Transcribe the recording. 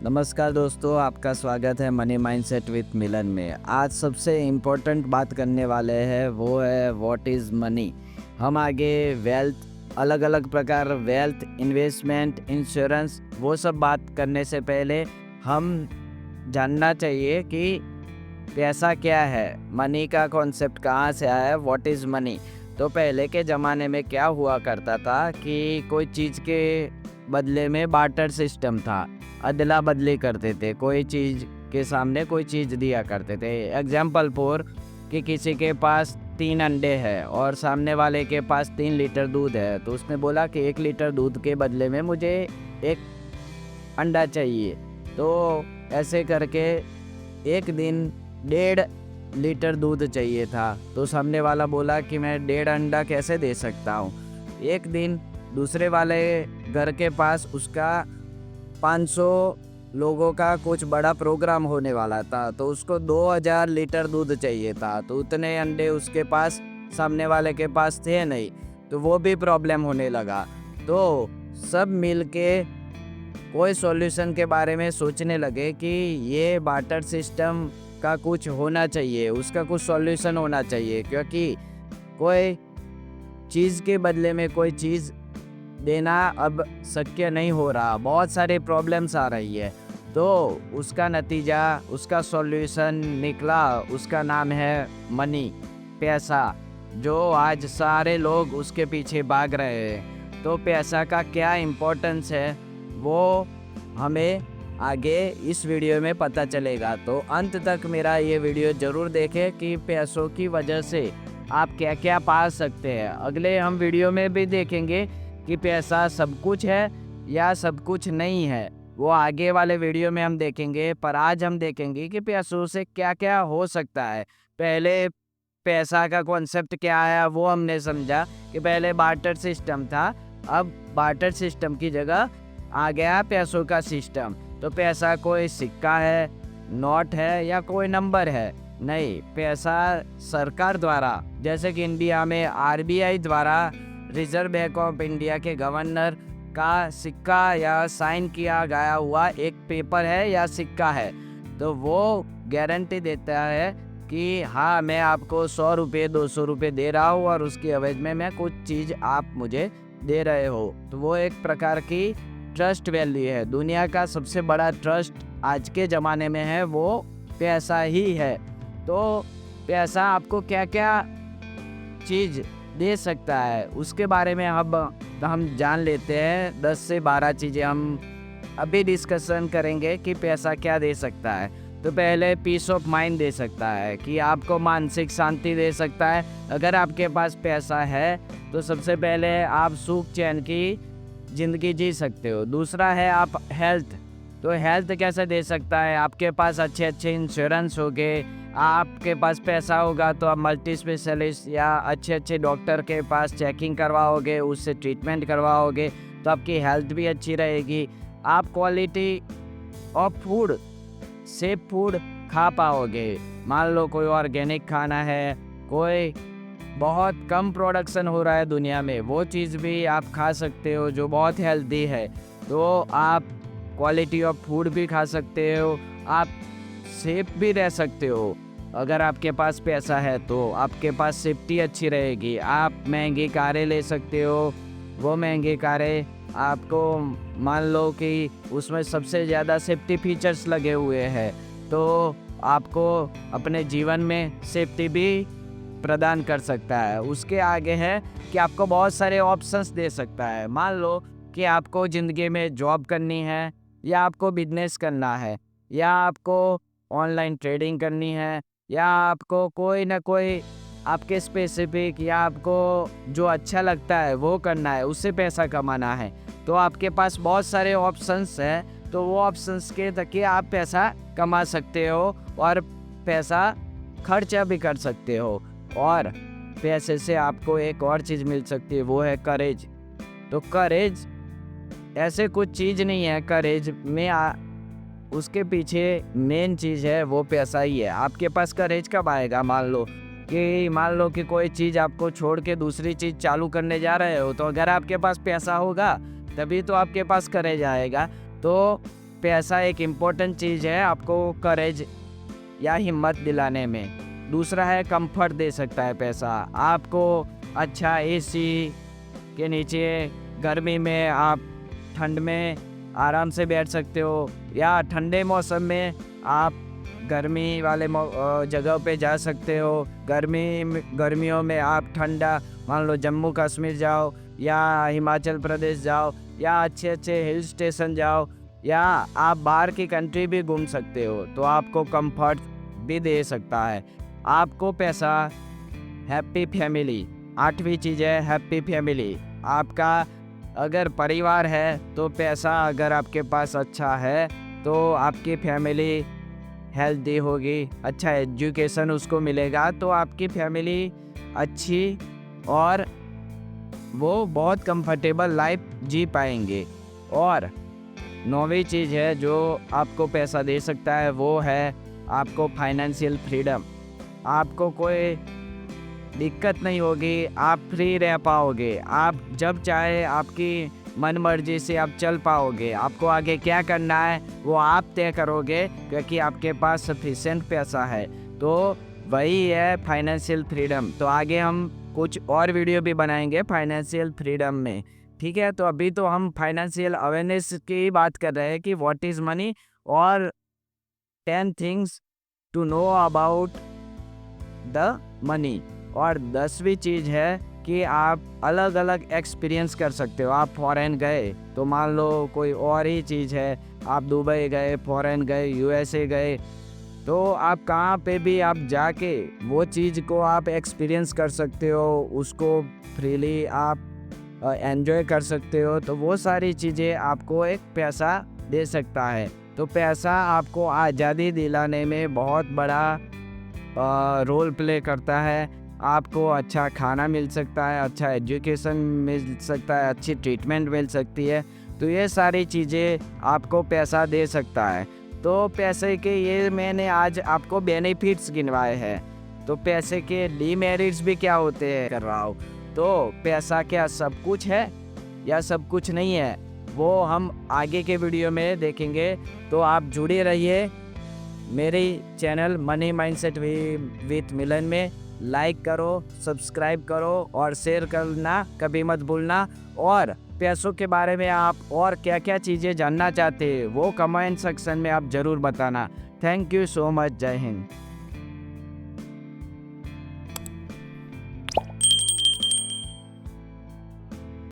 नमस्कार दोस्तों, आपका स्वागत है मनी माइंडसेट विथ मिलन में। आज सबसे इम्पोर्टेंट बात करने वाले हैं वो है व्हाट इज़ मनी। हम आगे वेल्थ, अलग अलग प्रकार वेल्थ, इन्वेस्टमेंट, इंश्योरेंस वो सब बात करने से पहले हम जानना चाहिए कि पैसा क्या है, मनी का कॉन्सेप्ट कहाँ से आया है, व्हाट इज़ मनी। तो पहले के ज़माने में क्या हुआ करता था कि कोई चीज़ के बदले में बार्टर सिस्टम था, अदला बदली करते थे, कोई चीज़ के सामने कोई चीज़ दिया करते थे। एग्जाम्पल फॉर कि किसी के पास 3 अंडे हैं और सामने वाले के पास 3 लीटर दूध है, तो उसने बोला कि 1 लीटर दूध के बदले में मुझे 1 अंडा चाहिए। तो ऐसे करके एक दिन 1.5 लीटर दूध चाहिए था, तो सामने वाला बोला कि मैं 1.5 अंडा कैसे दे सकता हूँ। एक दिन दूसरे वाले घर के पास उसका 500 लोगों का कुछ बड़ा प्रोग्राम होने वाला था, तो उसको 2000 लीटर दूध चाहिए था, तो उतने अंडे उसके पास सामने वाले के पास थे नहीं, तो वो भी प्रॉब्लम होने लगा। तो सब मिलके कोई सॉल्यूशन के बारे में सोचने लगे कि ये बार्टर सिस्टम का कुछ होना चाहिए, उसका कुछ सॉल्यूशन होना चाहिए, क्योंकि कोई चीज़ के बदले में कोई चीज़ देना अब शक्य नहीं हो रहा, बहुत सारे प्रॉब्लम्स आ रही है। तो उसका नतीजा, उसका सॉल्यूशन निकला, उसका नाम है मनी, पैसा, जो आज सारे लोग उसके पीछे भाग रहे हैं। तो पैसा का क्या इम्पोर्टेंस है वो हमें आगे इस वीडियो में पता चलेगा। तो अंत तक मेरा ये वीडियो ज़रूर देखें कि पैसों की वजह से आप क्या क्या पा सकते हैं। अगले हम वीडियो में भी देखेंगे कि पैसा सब कुछ है या सब कुछ नहीं है, वो आगे वाले वीडियो में हम देखेंगे। पर आज हम देखेंगे कि पैसों से क्या क्या हो सकता है। पहले पैसा का कॉन्सेप्ट क्या है वो हमने समझा कि पहले बार्टर सिस्टम था, अब बार्टर सिस्टम की जगह आ गया पैसों का सिस्टम। तो पैसा कोई सिक्का है, नोट है या कोई नंबर है? नहीं, पैसा सरकार द्वारा, जैसे कि इंडिया में आरबीआई द्वारा, रिजर्व बैंक ऑफ इंडिया के गवर्नर का सिक्का या साइन किया गया हुआ एक पेपर है या सिक्का है। तो वो गारंटी देता है कि हाँ, मैं आपको 100 रुपये 200 रुपये दे रहा हूँ और उसकी एवज में मैं कुछ चीज़ आप मुझे दे रहे हो। तो वो एक प्रकार की ट्रस्ट वैल्यू है। दुनिया का सबसे बड़ा ट्रस्ट आज के ज़माने में है वो पैसा ही है। तो पैसा आपको क्या क्या चीज़ दे सकता है उसके बारे में अब हम जान लेते हैं। 10 से 12 चीज़ें हम अभी डिस्कशन करेंगे कि पैसा क्या दे सकता है। तो पहले पीस ऑफ माइंड दे सकता है, कि आपको मानसिक शांति दे सकता है। अगर आपके पास पैसा है तो सबसे पहले आप सुख चैन की ज़िंदगी जी सकते हो। दूसरा है आप हेल्थ। तो हेल्थ कैसे दे सकता है? आपके पास अच्छे अच्छे इंश्योरेंस हो गए, आपके पास पैसा होगा तो आप मल्टी स्पेशलिस्ट या अच्छे अच्छे डॉक्टर के पास चेकिंग करवाओगे, उससे ट्रीटमेंट करवाओगे, तो आपकी हेल्थ भी अच्छी रहेगी। आप quality of food, safe food खा पाओगे। मान लो कोई ऑर्गेनिक खाना है, कोई बहुत कम प्रोडक्शन हो रहा है दुनिया में, वो चीज़ भी आप खा सकते हो जो बहुत हेल्दी है। तो आप क्वालिटी ऑफ फूड भी खा सकते हो, आप सेफ भी रह सकते हो। अगर आपके पास पैसा है तो आपके पास सेफ्टी अच्छी रहेगी। आप महंगी कारें ले सकते हो, वो महंगी कारें आपको, मान लो कि उसमें सबसे ज़्यादा सेफ्टी फीचर्स लगे हुए हैं, तो आपको अपने जीवन में सेफ्टी भी प्रदान कर सकता है। उसके आगे है कि आपको बहुत सारे ऑप्शंस दे सकता है। मान लो कि आपको ज़िंदगी में जॉब करनी है, या आपको बिजनेस करना है, या आपको ऑनलाइन ट्रेडिंग करनी है, या आपको कोई ना कोई आपके स्पेसिफिक या आपको जो अच्छा लगता है वो करना है, उससे पैसा कमाना है। तो आपके पास बहुत सारे ऑप्शंस हैं, तो वो ऑप्शंस के तकिए आप पैसा कमा सकते हो और पैसा खर्चा भी कर सकते हो। और पैसे से आपको एक और चीज़ मिल सकती है, वो है करेज। तो करेज ऐसे कुछ चीज़ नहीं है, करेज में उसके पीछे मेन चीज़ है वो पैसा ही है। आपके पास करेज कब आएगा? मान लो कि कोई चीज़ आपको छोड़ के दूसरी चीज़ चालू करने जा रहे हो, तो अगर आपके पास पैसा होगा तभी तो आपके पास करेज आएगा। तो पैसा एक इम्पोर्टेंट चीज़ है आपको करेज या हिम्मत दिलाने में। दूसरा है कंफर्ट दे सकता है पैसा आपको। अच्छा एसी के नीचे गर्मी में आप ठंड में आराम से बैठ सकते हो, या ठंडे मौसम में आप गर्मी वाले जगह पे जा सकते हो। गर्मियों में आप ठंडा मान लो जम्मू कश्मीर जाओ या हिमाचल प्रदेश जाओ या अच्छे अच्छे हिल स्टेशन जाओ, या आप बाहर की कंट्री भी घूम सकते हो, तो आपको कंफर्ट भी दे सकता है। आपको पैसा हैप्पी फैमिली, 8वीं चीज़ है हैप्पी फैमिली। आपका अगर परिवार है तो पैसा अगर आपके पास अच्छा है तो आपकी फैमिली हेल्दी होगी, अच्छा एजुकेशन उसको मिलेगा तो आपकी फैमिली अच्छी और वो बहुत कंफर्टेबल लाइफ जी पाएंगे। और 9वीं चीज़ है जो आपको पैसा दे सकता है वो है आपको फाइनेंशियल फ्रीडम। आपको कोई दिक्कत नहीं होगी, आप फ्री रह पाओगे, आप जब चाहे आपकी मन मर्जी से आप चल पाओगे। आपको आगे क्या करना है वो आप तय करोगे क्योंकि आपके पास सफिशिएंट पैसा है। तो वही है फाइनेंशियल फ्रीडम। तो आगे हम कुछ और वीडियो भी बनाएंगे फाइनेंशियल फ्रीडम में, ठीक है। तो अभी तो हम फाइनेंशियल अवेयरनेस की बात कर रहे हैं कि व्हाट इज़ मनी और 10 things to know about the money. और 10वीं चीज़ है कि आप अलग अलग एक्सपीरियंस कर सकते हो। आप फॉरेन गए तो मान लो कोई और ही चीज़ है, आप दुबई गए, फॉरेन गए, यूएसए गए, तो आप कहाँ पे भी आप जाके वो चीज़ को आप एक्सपीरियंस कर सकते हो, उसको फ्रीली आप एंजॉय कर सकते हो। तो वो सारी चीज़ें आपको एक पैसा दे सकता है। तो पैसा आपको आज़ादी दिलाने में बहुत बड़ा रोल प्ले करता है। आपको अच्छा खाना मिल सकता है, अच्छा एजुकेशन मिल सकता है, अच्छी ट्रीटमेंट मिल सकती है। तो ये सारी चीज़ें आपको पैसा दे सकता है। तो पैसे के ये मैंने आज आपको बेनिफिट्स गिनवाए हैं। तो पैसे के डीमेरिट्स भी क्या होते हैं कर रहा हूँ। तो पैसा क्या सब कुछ है या सब कुछ नहीं है वो हम आगे के वीडियो में देखेंगे। तो आप जुड़े रहिए मेरे चैनल मनी माइंडसेट विथ मिलन में। लाइक करो, सब्सक्राइब करो और शेयर करना कभी मत भूलना। और पैसों के बारे में आप और क्या क्या चीज़ें जानना चाहते हैं वो कमेंट सेक्शन में आप ज़रूर बताना। Thank you so much. जय हिंद।